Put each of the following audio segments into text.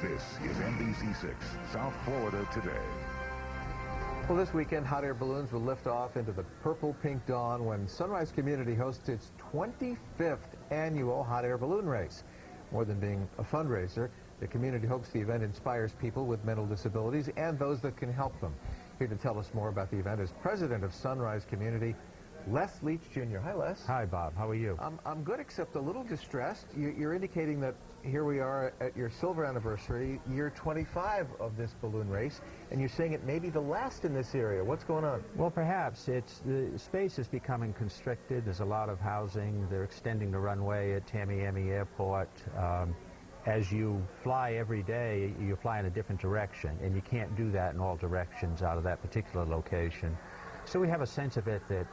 This is NBC6, South Florida Today. Well, this weekend, hot air balloons will lift off into the purple-pink dawn when Sunrise Community hosts its 25th annual hot air balloon race. More than being a fundraiser, the community hopes the event inspires people with mental disabilities and those that can help them. Here to tell us more about the event is President of Sunrise Community, Les Leech, Jr. Hi, Les. Hi, Bob. How are you? I'm good, except a little distressed. You're indicating that here we are at your silver anniversary, year 25 of this balloon race, and you're saying it may be the last in this area. What's going on? Well, perhaps. The space is becoming constricted. There's a lot of housing. They're extending the runway at Tamiami Airport. As you fly every day, you fly in a different direction, and you can't do that in all directions out of that particular location. So we have a sense of it that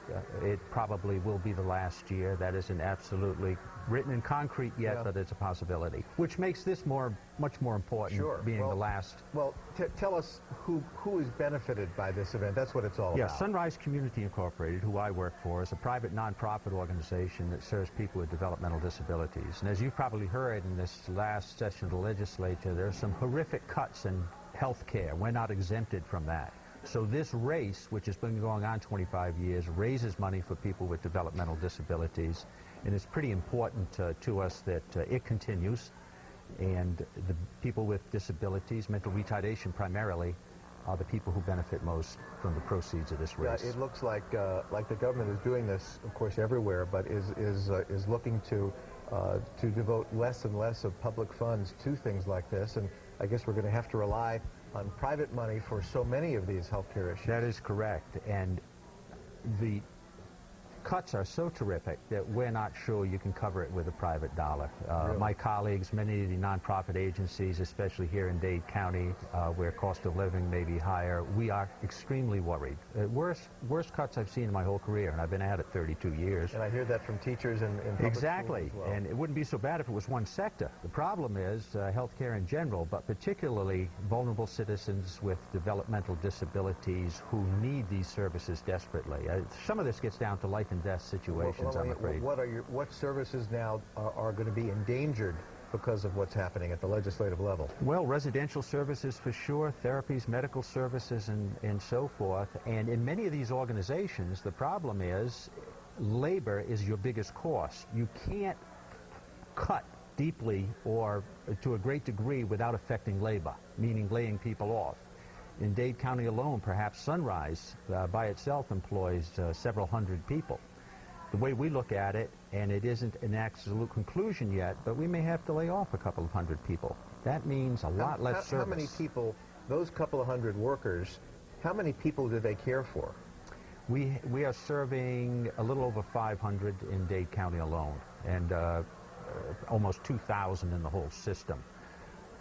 it probably will be the last year. That isn't absolutely written in concrete yet, but it's a possibility, which makes this much more important, being the last. Well, tell us who is benefited by this event. That's what it's all about. Yeah, Sunrise Community Incorporated, who I work for, is a private nonprofit organization that serves people with developmental disabilities. And as you've probably heard in this last session of the legislature, there are some horrific cuts in health care. We're not exempted from that. So this race, which has been going on 25 years, raises money for people with developmental disabilities, and it's pretty important to us that it continues. And the people with disabilities, mental retardation primarily, are the people who benefit most from the proceeds of this race. Yeah, it looks like the government is doing this, of course, everywhere, but is looking to devote less and less of public funds to things like this, and I guess we're going to have to rely on private money for so many of these healthcare issues. That is correct, and the cuts are so terrific that we're not sure you can cover it with a private dollar. Really? My colleagues, many of the nonprofit agencies, especially here in Dade County, where cost of living may be higher, we are extremely worried. Worst cuts I've seen in my whole career, and I've been at it 32 years. And I hear that from teachers in public Exactly, schools as well. And it wouldn't be so bad if it was one sector. The problem is healthcare in general, but particularly vulnerable citizens with developmental disabilities who need these services desperately. Some of this gets down to life and death situations, I'm afraid. What services now are going to be endangered because of what's happening at the legislative level? Well, residential services for sure, therapies, medical services, and so forth. And in many of these organizations, the problem is labor is your biggest cost. You can't cut deeply or to a great degree without affecting labor, meaning laying people off. In Dade County alone, perhaps Sunrise by itself employs several hundred people. The way we look at it, and it isn't an absolute conclusion yet, but we may have to lay off a couple of hundred people. That means a lot less service. How many people, those couple of hundred workers, how many people do they care for? We are serving a little over 500 in Dade County alone, and almost 2,000 in the whole system.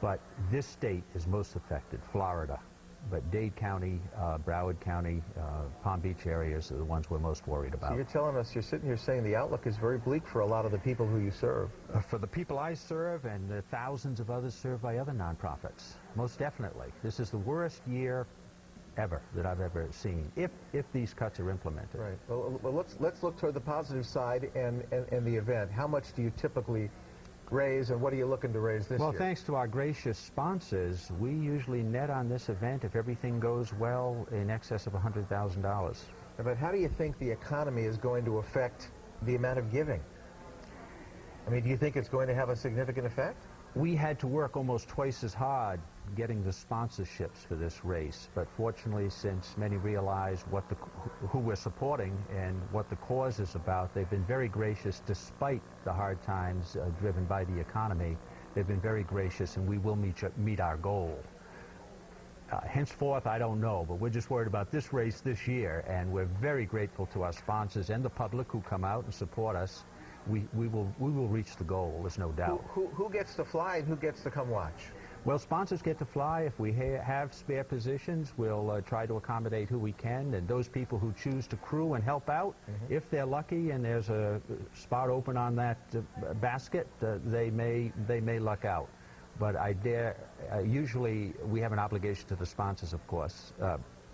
But this state is most affected, Florida. But Dade County, Broward County, Palm Beach areas are the ones we're most worried about. So you're telling us, you're sitting here saying the outlook is very bleak for a lot of the people who you serve. For the people I serve and the thousands of others served by other nonprofits, most definitely. This is the worst year ever that I've ever seen, if these cuts are implemented. Right. Well, let's look toward the positive side and the event. How much do you typically raise, and what are you looking to raise this year? Well, thanks to our gracious sponsors, we usually net on this event, if everything goes well, in excess of $100,000. But how do you think the economy is going to affect the amount of giving? I mean, do you think it's going to have a significant effect? We had to work almost twice as hard getting the sponsorships for this race, but fortunately, since many realize who we're supporting and what the cause is about, they've been very gracious despite the hard times driven by the economy. They've been very gracious, and we will meet our goal. Henceforth, I don't know, but we're just worried about this race this year, and we're very grateful to our sponsors and the public who come out and support us. We will reach the goal, there's no doubt. Who gets to fly and who gets to come watch? Well, sponsors get to fly. If we have spare positions, we'll try to accommodate who we can, and those people who choose to crew and help out, if they're lucky and there's a spot open on that basket, they may luck out. But usually we have an obligation to the sponsors, of course,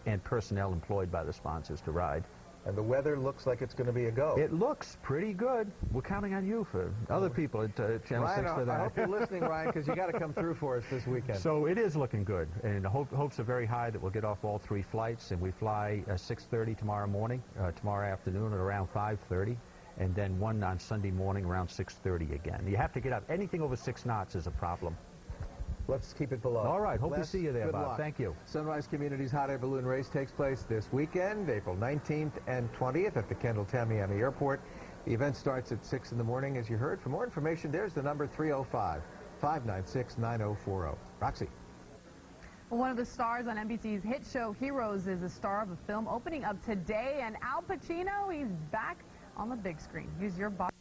and personnel employed by the sponsors to ride. And the weather looks like it's going to be a go. It looks pretty good. We're counting on you for other people at Channel 6 for that. I hope you're listening, Ryan, because you got to come through for us this weekend. So it is looking good, and the hopes are very high that we'll get off all 3 flights, and we fly 6:30 tomorrow morning, tomorrow afternoon at around 5:30, and then one on Sunday morning around 6:30 again. You have to get up. Anything over 6 knots is a problem. Let's keep it below. All right. Hope to see you there, Bob. Luck. Thank you. Sunrise Community's hot air balloon race takes place this weekend, April 19th and 20th at the Kendall Tamiami Airport. The event starts at 6 in the morning, as you heard. For more information, there's the number 305-596-9040. Roxy. Well, one of the stars on NBC's hit show Heroes is a star of a film opening up today, and Al Pacino, he's back on the big screen. Here's your box.